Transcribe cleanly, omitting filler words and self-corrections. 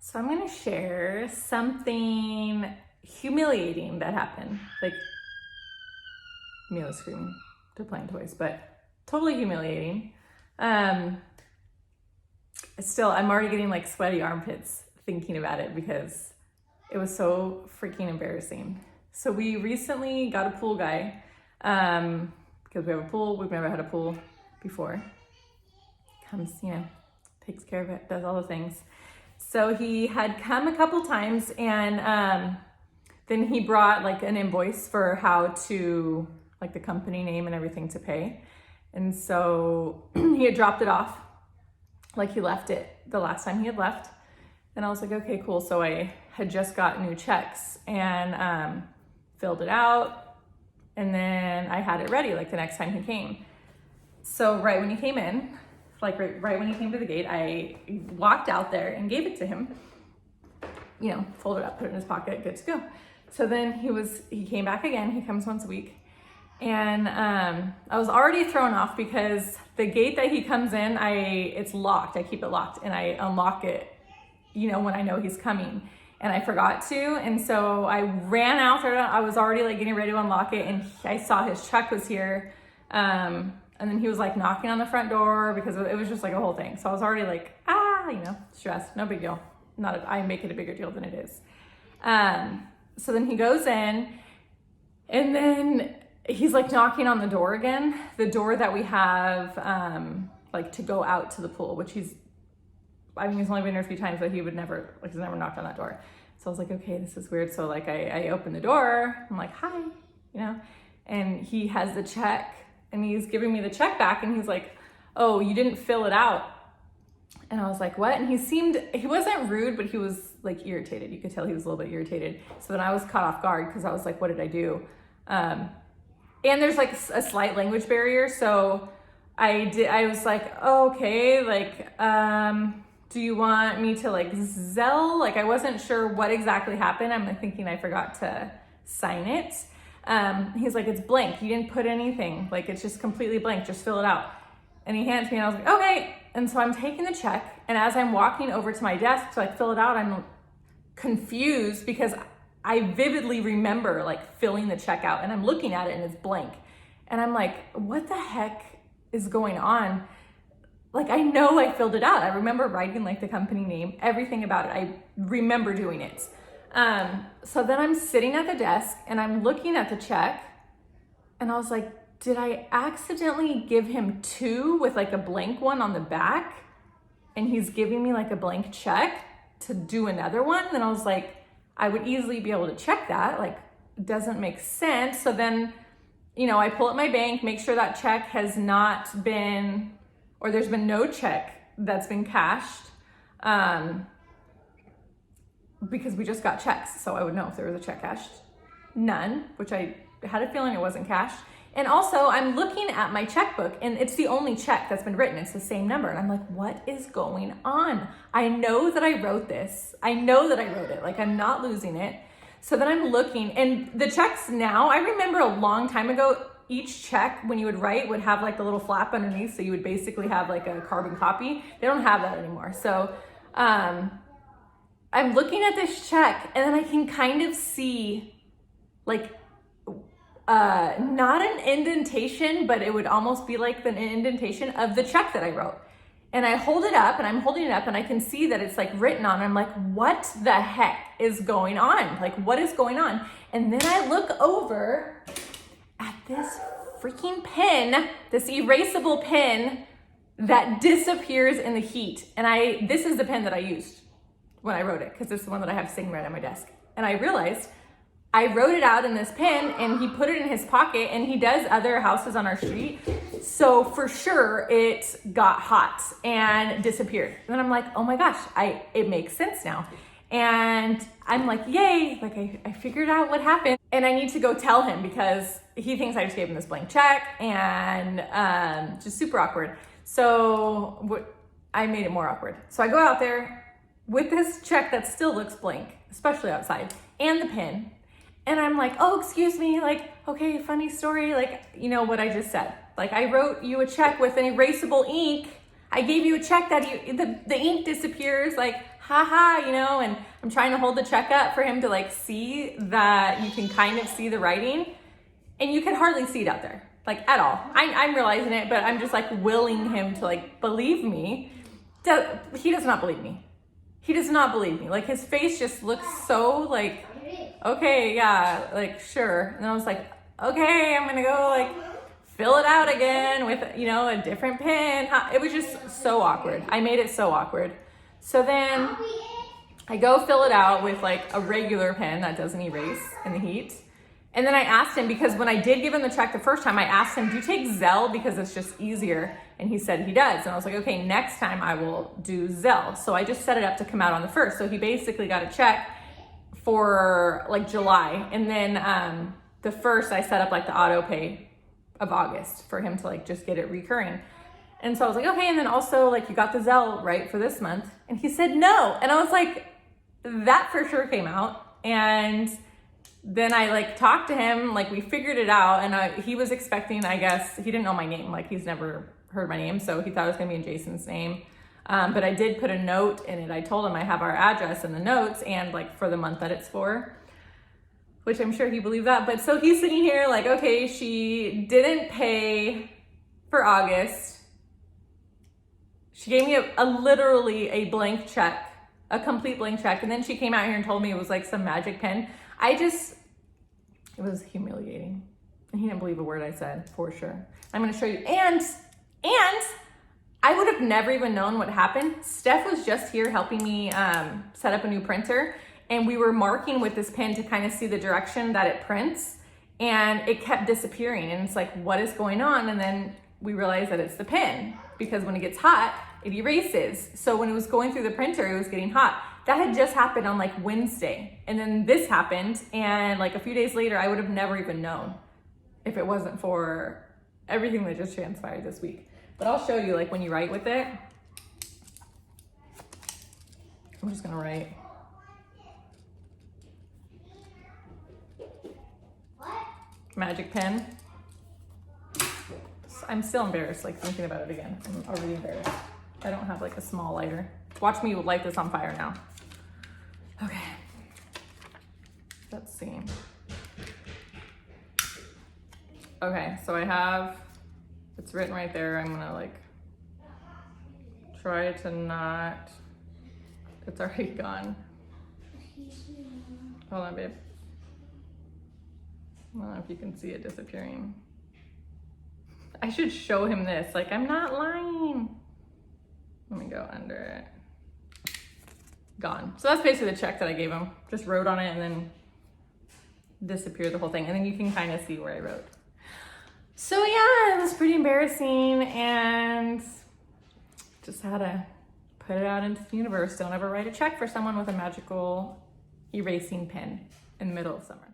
So I'm gonna share something humiliating that happened. Like, Mila's screaming, they're playing toys, but totally humiliating. Still, I'm already getting like sweaty armpits thinking about it because it was so freaking embarrassing. So we recently got a pool guy because we have a pool. We've never had a pool before. Comes, takes care of it, does all the things. So he had come a couple times, and then he brought like an invoice for how to, like the company name and everything to pay. And so he had dropped it off, like he left it the last time he had left. And I was like, okay, cool. So I had just got new checks and filled it out. And then I had it ready like the next time he came. So right when he came in, like right when he came to the gate, I walked out there and gave it to him, folded it up, put it in his pocket, good to go. So then he came back again. He comes once a week. And I was already thrown off because the gate that he comes in, it's locked. I keep it locked and I unlock it, when I know he's coming. And I forgot to. And so I ran out there. I was already like getting ready to unlock it. And I saw his check was here. And then he was like knocking on the front door because it was just like a whole thing. So I was already like, stressed, no big deal. I make it a bigger deal than it is. So then he goes in and then he's like knocking on the door again, the door that we have, like to go out to the pool, which he's only been there a few times, but he's never knocked on that door. So I was like, okay, this is weird. So like I opened the door, I'm like, hi, and he has the check and he's giving me the check back and he's like, oh, you didn't fill it out. And I was like, what? And he wasn't rude, but he was like irritated. You could tell he was a little bit irritated. So then I was caught off guard because I was like, what did I do? And there's like a slight language barrier. So I was like, oh, okay, like, do you want me to like Zelle? Like, I wasn't sure what exactly happened. I'm like thinking I forgot to sign it. He's like, it's blank. You didn't put anything. Like, it's just completely blank. Just fill it out. And he hands me and I was like, okay. And so I'm taking the check. And as I'm walking over to my desk to like fill it out, I'm confused because I vividly remember like filling the check out and I'm looking at it and it's blank. And I'm like, what the heck is going on? Like, I know I filled it out. I remember writing like the company name, everything about it. I remember doing it. So then I'm sitting at the desk and I'm looking at the check and I was like, did I accidentally give him two with like a blank one on the back? And he's giving me like a blank check to do another one. And I was like, I would easily be able to check that. Like, it doesn't make sense. So then, I pull up my bank, make sure that check has not been, or there's been no check that's been cashed. Because we just got checks, so I would know if there was a check cashed. None, which I had a feeling it wasn't cashed. And also, I'm looking at my checkbook, and it's the only check that's been written. It's the same number. And I'm like, what is going on? I know that I wrote this. I know that I wrote it. Like, I'm not losing it. So then I'm looking, and the checks now, I remember a long time ago, each check, when you would write, would have like the little flap underneath, so you would basically have like a carbon copy. They don't have that anymore. So, I'm looking at this check and then I can kind of see like, not an indentation, but it would almost be like the indentation of the check that I wrote. And I hold it up and I'm holding it up and I can see that it's like written on. I'm like, what the heck is going on? Like, what is going on? And then I look over at this freaking pen, this erasable pen that disappears in the heat. And this is the pen that I used when I wrote it, because it's the one that I have sitting right on my desk. And I realized I wrote it out in this pen and he put it in his pocket, and he does other houses on our street. So for sure it got hot and disappeared. And then I'm like, oh my gosh, it makes sense now. And I'm like, yay, like I figured out what happened. And I need to go tell him because he thinks I just gave him this blank check, and just super awkward. So I made it more awkward. So I go out there with this check that still looks blank, especially outside, and the pen. And I'm like, oh, excuse me, like, okay, funny story, like, what I just said. Like, I wrote you a check with an erasable ink. I gave you a check that the ink disappears. Like, haha, you know, and I'm trying to hold the check up for him to like see that you can kind of see the writing, and you can hardly see it out there, like at all. I'm realizing it, but I'm just like willing him to like believe me. He does not believe me. He does not believe me. Like his face just looks so like, okay, yeah, like sure. And I was like, okay, I'm gonna go like fill it out again with, you know, a different pen. It was just so awkward. I made it so awkward. So then I go fill it out with like a regular pen that doesn't erase in the heat. And then I asked him, because when I did give him the check the first time, I asked him, do you take Zelle because it's just easier? And he said he does. And I was like, okay, next time I will do Zelle. So I just set it up to come out on the 1st. So he basically got a check for like July. And then the 1st I set up like the auto pay of August for him to like just get it recurring. And so I was like, okay. And then also like, you got the Zelle right for this month? And he said no. And I was like, that for sure came out. And then I like talked to him, like we figured it out, and he was expecting, I guess, he didn't know my name, like he's never heard my name, so he thought it was gonna be in Jason's name. But I did put a note in it. I told him I have our address in the notes and like for the month that it's for, which I'm sure he believed that. But so he's sitting here like, okay, she didn't pay for August. She gave me a literally a blank check, a complete blank check. And then she came out here and told me it was like some magic pen. It was humiliating. And he didn't believe a word I said, for sure. I'm gonna show you. And I would have never even known what happened. Steph was just here helping me set up a new printer. And we were marking with this pen to kind of see the direction that it prints. And it kept disappearing. And it's like, what is going on? And then we realized that it's the pen, because when it gets hot, it erases. So when it was going through the printer, it was getting hot. That had just happened on like Wednesday. And then this happened. And like a few days later, I would have never even known if it wasn't for everything that just transpired this week. But I'll show you like when you write with it. I'm just gonna write. Magic pen. I'm still embarrassed, like thinking about it again. I'm already embarrassed. I don't have like a small lighter. Watch me light this on fire now. Okay. Let's see. Okay, so I have, it's written right there. I'm gonna like try to not, it's already gone. Hold on, babe. I don't know if you can see it disappearing. I should show him this. Like, I'm not lying. Let me go under it. Gone. So that's basically the check that I gave him. Just wrote on it and then disappeared the whole thing. And then you can kind of see where I wrote. So yeah, it was pretty embarrassing and just had to put it out into the universe. Don't ever write a check for someone with a magical erasing pen in the middle of summer.